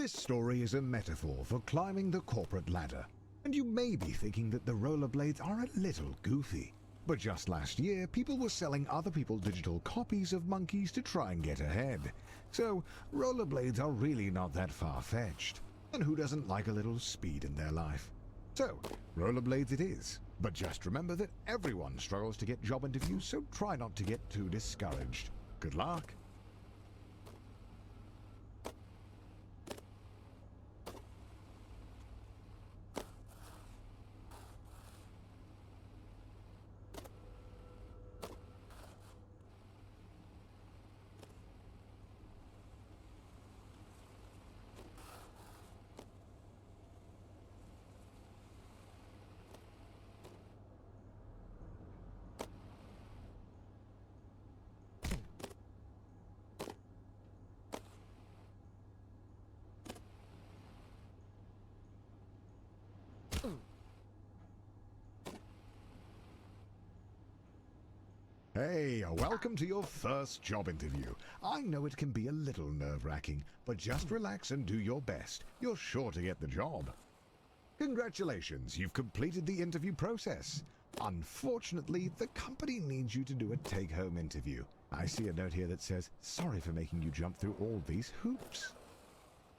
This story is a metaphor for climbing the corporate ladder, and you may be thinking that the rollerblades are a little goofy. But just last year, people were selling other people's digital copies of monkeys to try and get ahead. So, rollerblades are really not that far-fetched. And who doesn't like a little speed in their life? So, rollerblades it is. But just remember that everyone struggles to get job interviews, so try not to get too discouraged. Good luck! Hey, welcome to your first job interview. I know it can be a little nerve-wracking, but just relax and do your best. You're sure to get the job. Congratulations, you've completed the interview process. Unfortunately, the company needs you to do a take-home interview. I see a note here that says, "Sorry for making you jump through all these hoops."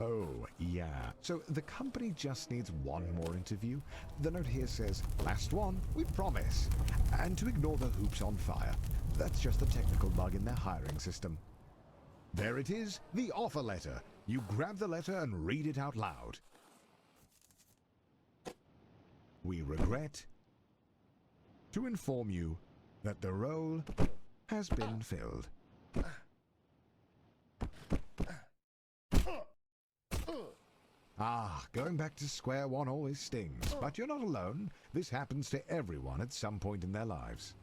Oh, yeah. So the company just needs one more interview. The note here says, "Last one, we promise." And to ignore the hoops on fire. That's just a technical bug in their hiring system. There it is, the offer letter. You grab the letter and read it out loud. We regret to inform you that the role has been filled. Going back to square one always stings, but you're not alone. This happens to everyone at some point in their lives.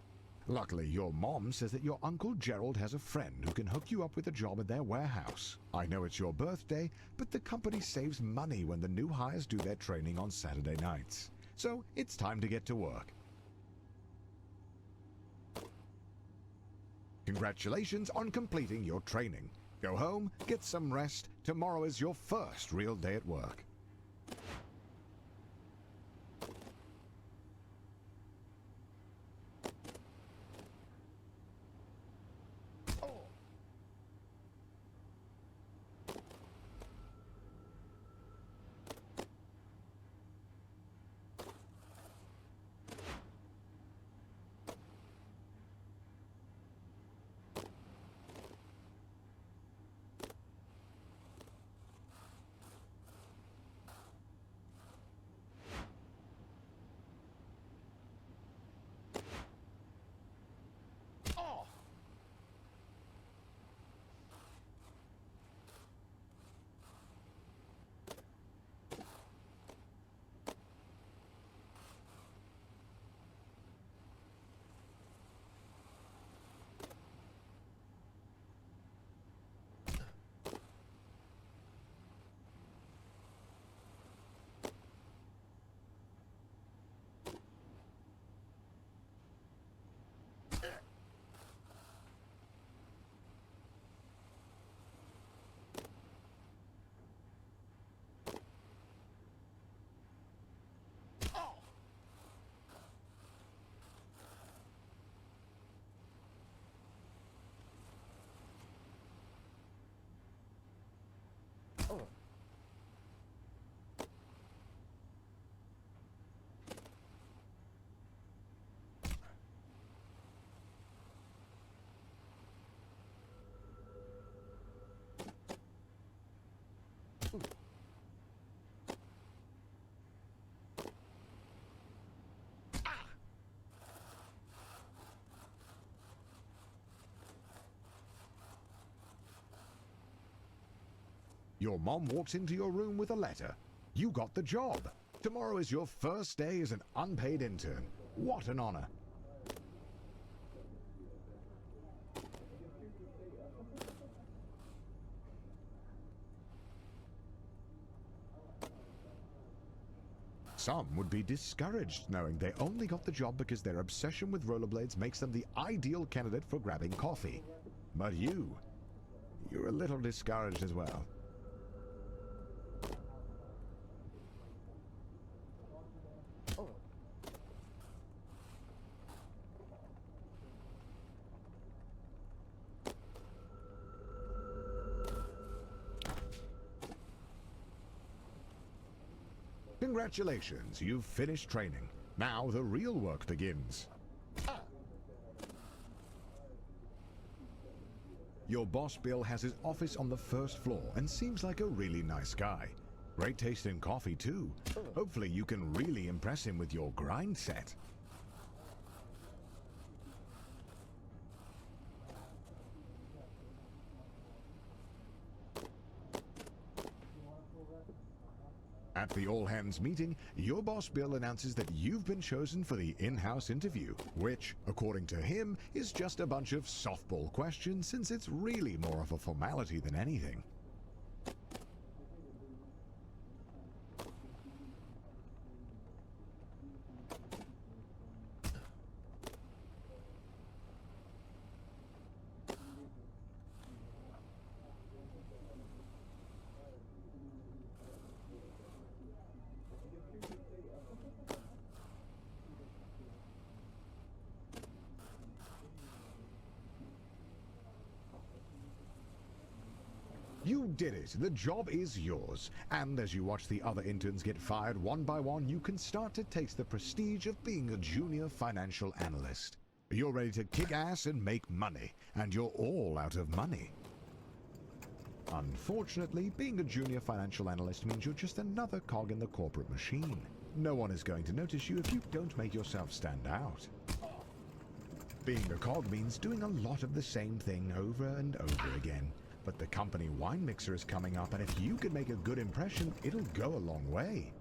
Luckily, your mom says that your Uncle Gerald has a friend who can hook you up with a job at their warehouse. I know it's your birthday, but the company saves money when the new hires do their training on Saturday nights. So it's time to get to work. Congratulations on completing your training. Go home, get some rest. Tomorrow is your first real day at work. Your mom walks into your room with a letter. You got the job. Tomorrow is your first day as an unpaid intern. What an honor. Some would be discouraged knowing they only got the job because their obsession with rollerblades makes them the ideal candidate for grabbing coffee. But you're a little discouraged as well. Congratulations, you've finished training. Now the real work begins. Your boss Bill has his office on the first floor and seems like a really nice guy. Great taste in coffee too. Hopefully you can really impress him with your grind set. At the all-hands meeting, your boss Bill announces that you've been chosen for the in-house interview, which, according to him, is just a bunch of softball questions since it's really more of a formality than anything. You did it! The job is yours. And as you watch the other interns get fired one by one, you can start to taste the prestige of being a junior financial analyst. You're ready to kick ass and make money, and you're all out of money. Unfortunately, being a junior financial analyst means you're just another cog in the corporate machine. No one is going to notice you if you don't make yourself stand out. Being a cog means doing a lot of the same thing over and over again. But the company wine mixer is coming up, and if you can make a good impression, it'll go a long way.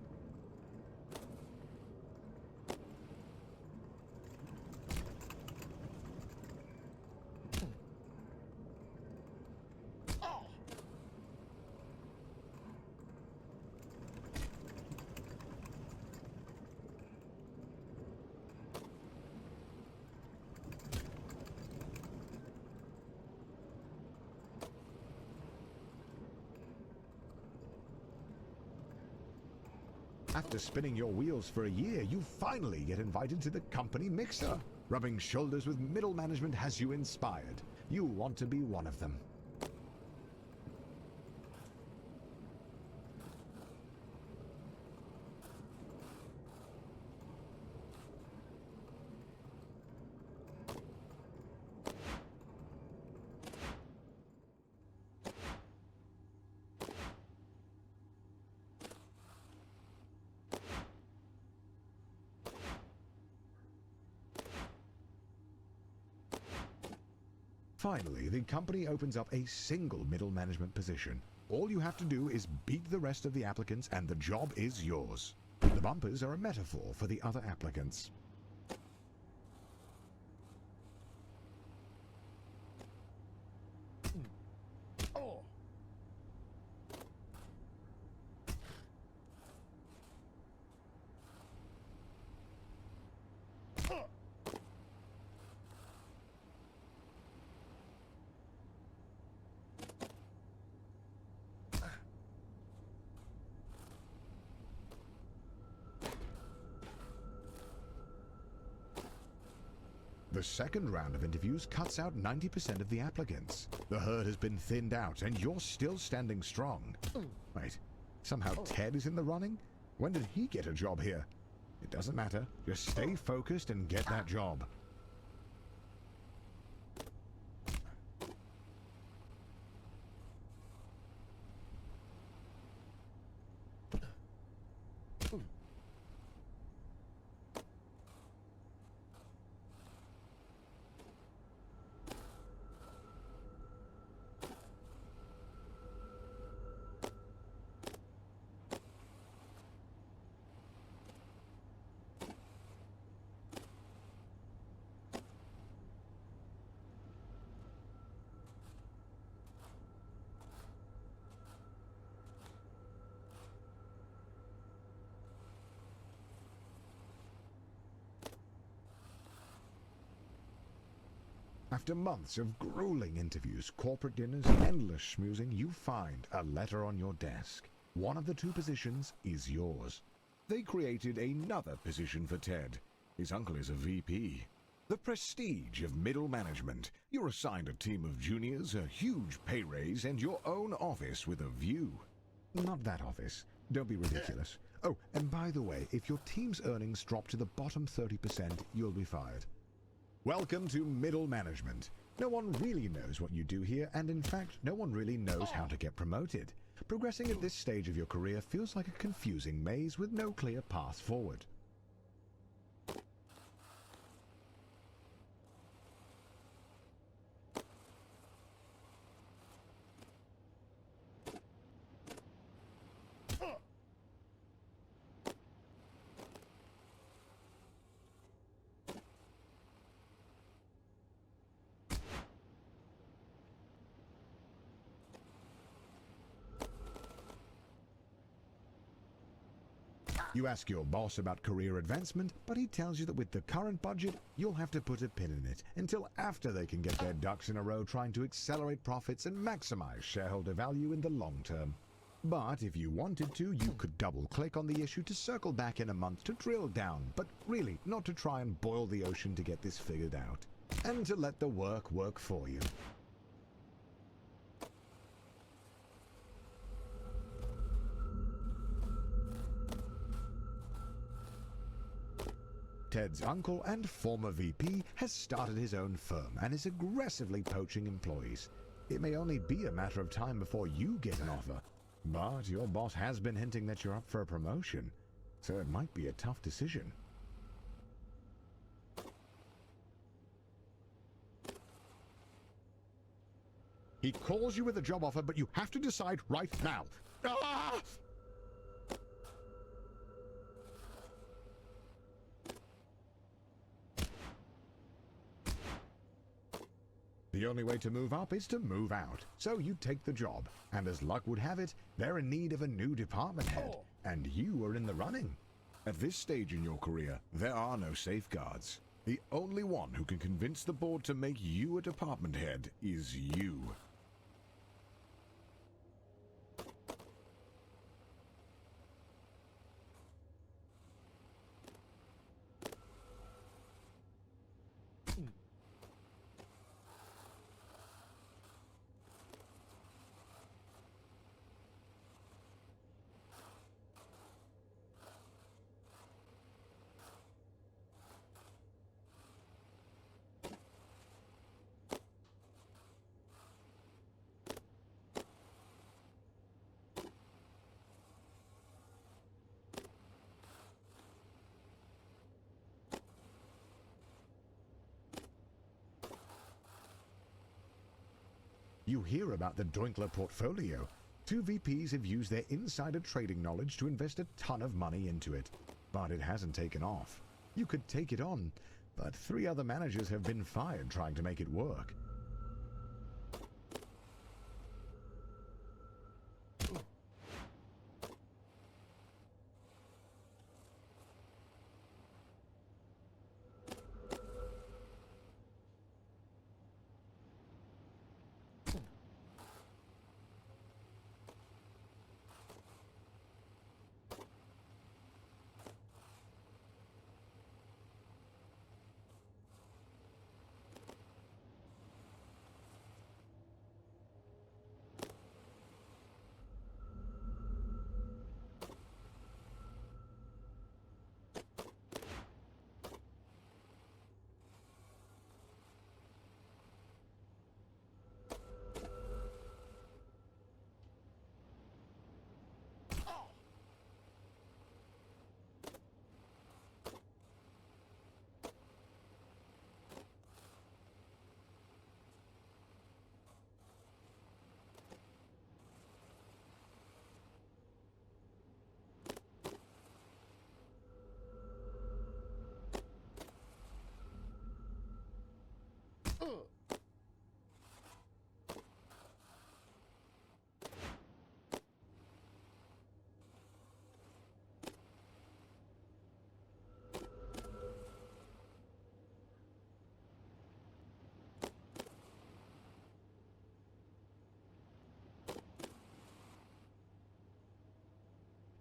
After spinning your wheels for a year, you finally get invited to the company mixer. Rubbing shoulders with middle management has you inspired. You want to be one of them. Finally, the company opens up a single middle management position. All you have to do is beat the rest of the applicants and the job is yours. The bumpers are a metaphor for the other applicants. The second round of interviews cuts out 90% of the applicants. The herd has been thinned out, and you're still standing strong. Wait, somehow Ted is in the running? When did he get a job here? It doesn't matter. Just stay focused and get that job. After months of grueling interviews, corporate dinners, and endless schmoozing, you find a letter on your desk. One of the two positions is yours. They created another position for Ted. His uncle is a VP. The prestige of middle management. You're assigned a team of juniors, a huge pay raise, and your own office with a view. Not that office. Don't be ridiculous. Oh, and by the way, if your team's earnings drop to the bottom 30%, you'll be fired. Welcome to middle management. No one really knows what you do here, and in fact, no one really knows how to get promoted. Progressing at this stage of your career feels like a confusing maze with no clear path forward. You ask your boss about career advancement, but he tells you that with the current budget, you'll have to put a pin in it until after they can get their ducks in a row trying to accelerate profits and maximize shareholder value in the long term. But if you wanted to, you could double-click on the issue to circle back in a month to drill down, but really not to try and boil the ocean to get this figured out, and to let the work work for you. Ted's uncle and former VP has started his own firm and is aggressively poaching employees. It may only be a matter of time before you get an offer, but your boss has been hinting that you're up for a promotion, so it might be a tough decision. He calls you with a job offer, but you have to decide right now. Ah! The only way to move up is to move out, so you take the job, and as luck would have it, they're in need of a new department head, and you are in the running. At this stage in your career, there are no safeguards. The only one who can convince the board to make you a department head is you. You hear about the Doinkler portfolio. 2 VPs have used their insider trading knowledge to invest a ton of money into it, but it hasn't taken off. You could take it on, but 3 other managers have been fired trying to make it work.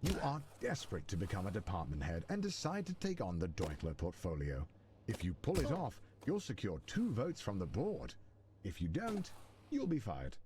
You are desperate to become a department head and decide to take on the Doinkler portfolio. If you pull it off, you'll secure 2 votes from the board. If you don't, you'll be fired.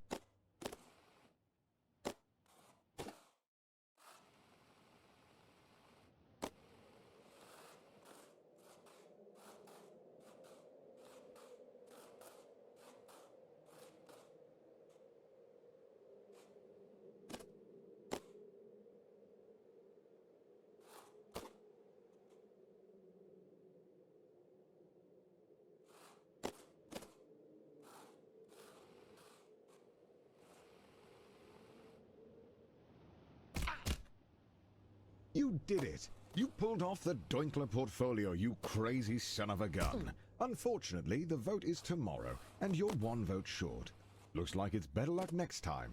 You did it! You pulled off the Doinkler portfolio, you crazy son of a gun. Unfortunately, the vote is tomorrow, and you're one vote short. Looks like it's better luck next time.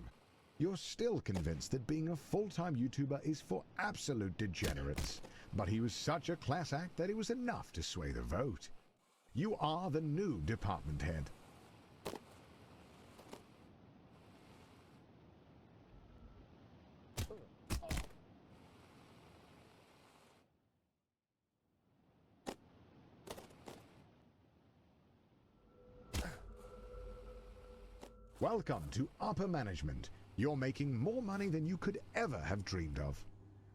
You're still convinced that being a full-time YouTuber is for absolute degenerates, but he was such a class act that it was enough to sway the vote. You are the new department head. Welcome to upper management. You're making more money than you could ever have dreamed of.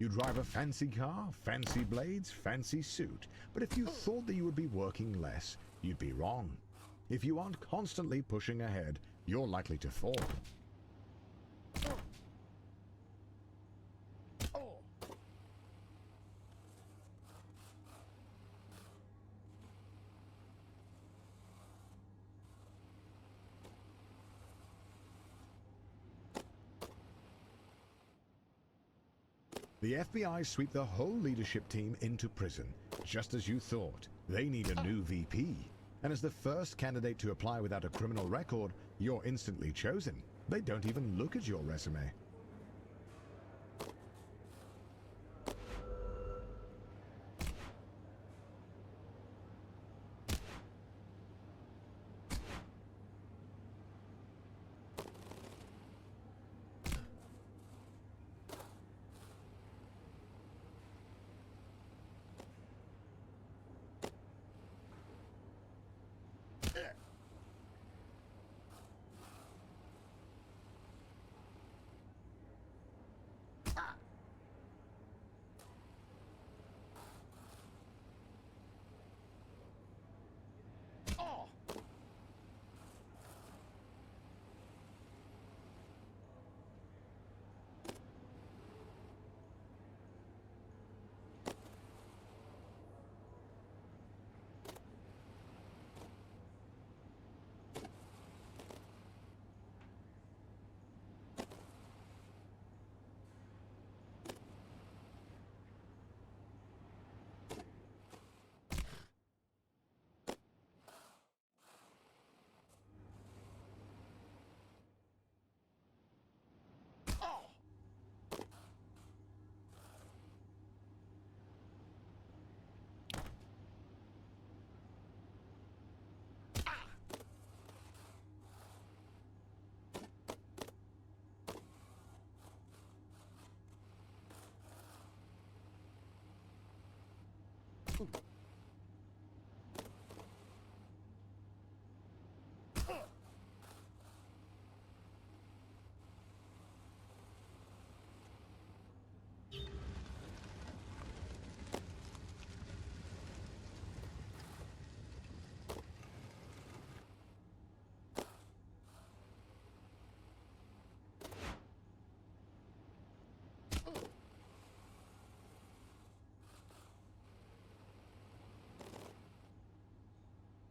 You drive a fancy car, fancy blades, fancy suit, but if you thought that you would be working less, you'd be wrong. If you aren't constantly pushing ahead, you're likely to fall. The FBI sweep the whole leadership team into prison, just as you thought. They need a new VP. And as the first candidate to apply without a criminal record, you're instantly chosen. They don't even look at your resume.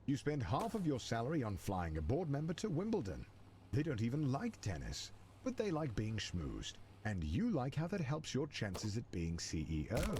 You spend half of your salary on flying a board member to Wimbledon. They don't even like tennis, but they like being schmoozed. And you like how that helps your chances at being CEO.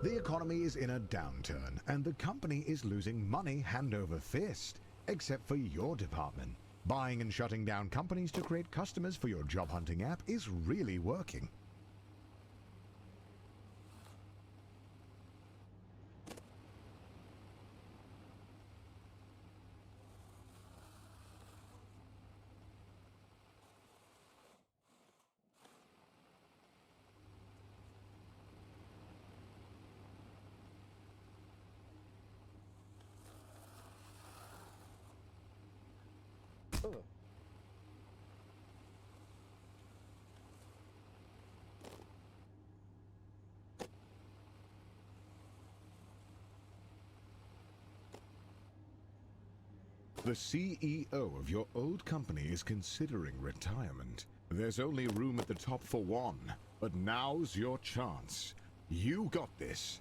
The economy is in a downturn, and the company is losing money hand over fist, except for your department. Buying and shutting down companies to create customers for your job hunting app is really working. The CEO of your old company is considering retirement. There's only room at the top for one, but now's your chance. You got this.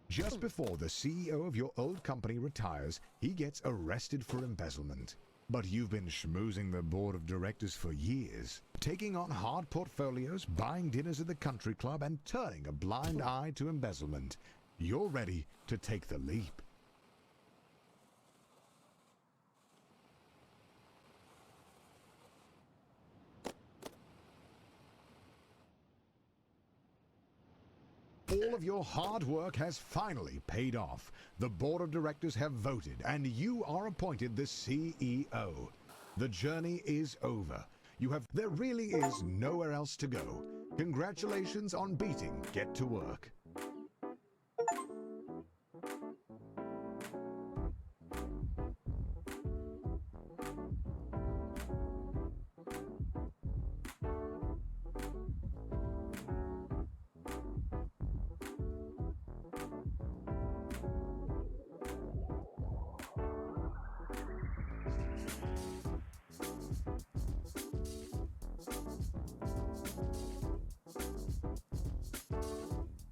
Just before the CEO of your old company retires, he gets arrested for embezzlement. But you've been schmoozing the board of directors for years, taking on hard portfolios, buying dinners at the country club, and turning a blind eye to embezzlement. You're ready to take the leap. All of your hard work has finally paid off. The board of directors have voted, and you are appointed the CEO. The journey is over. There really is nowhere else to go. Congratulations on beating Get to Work.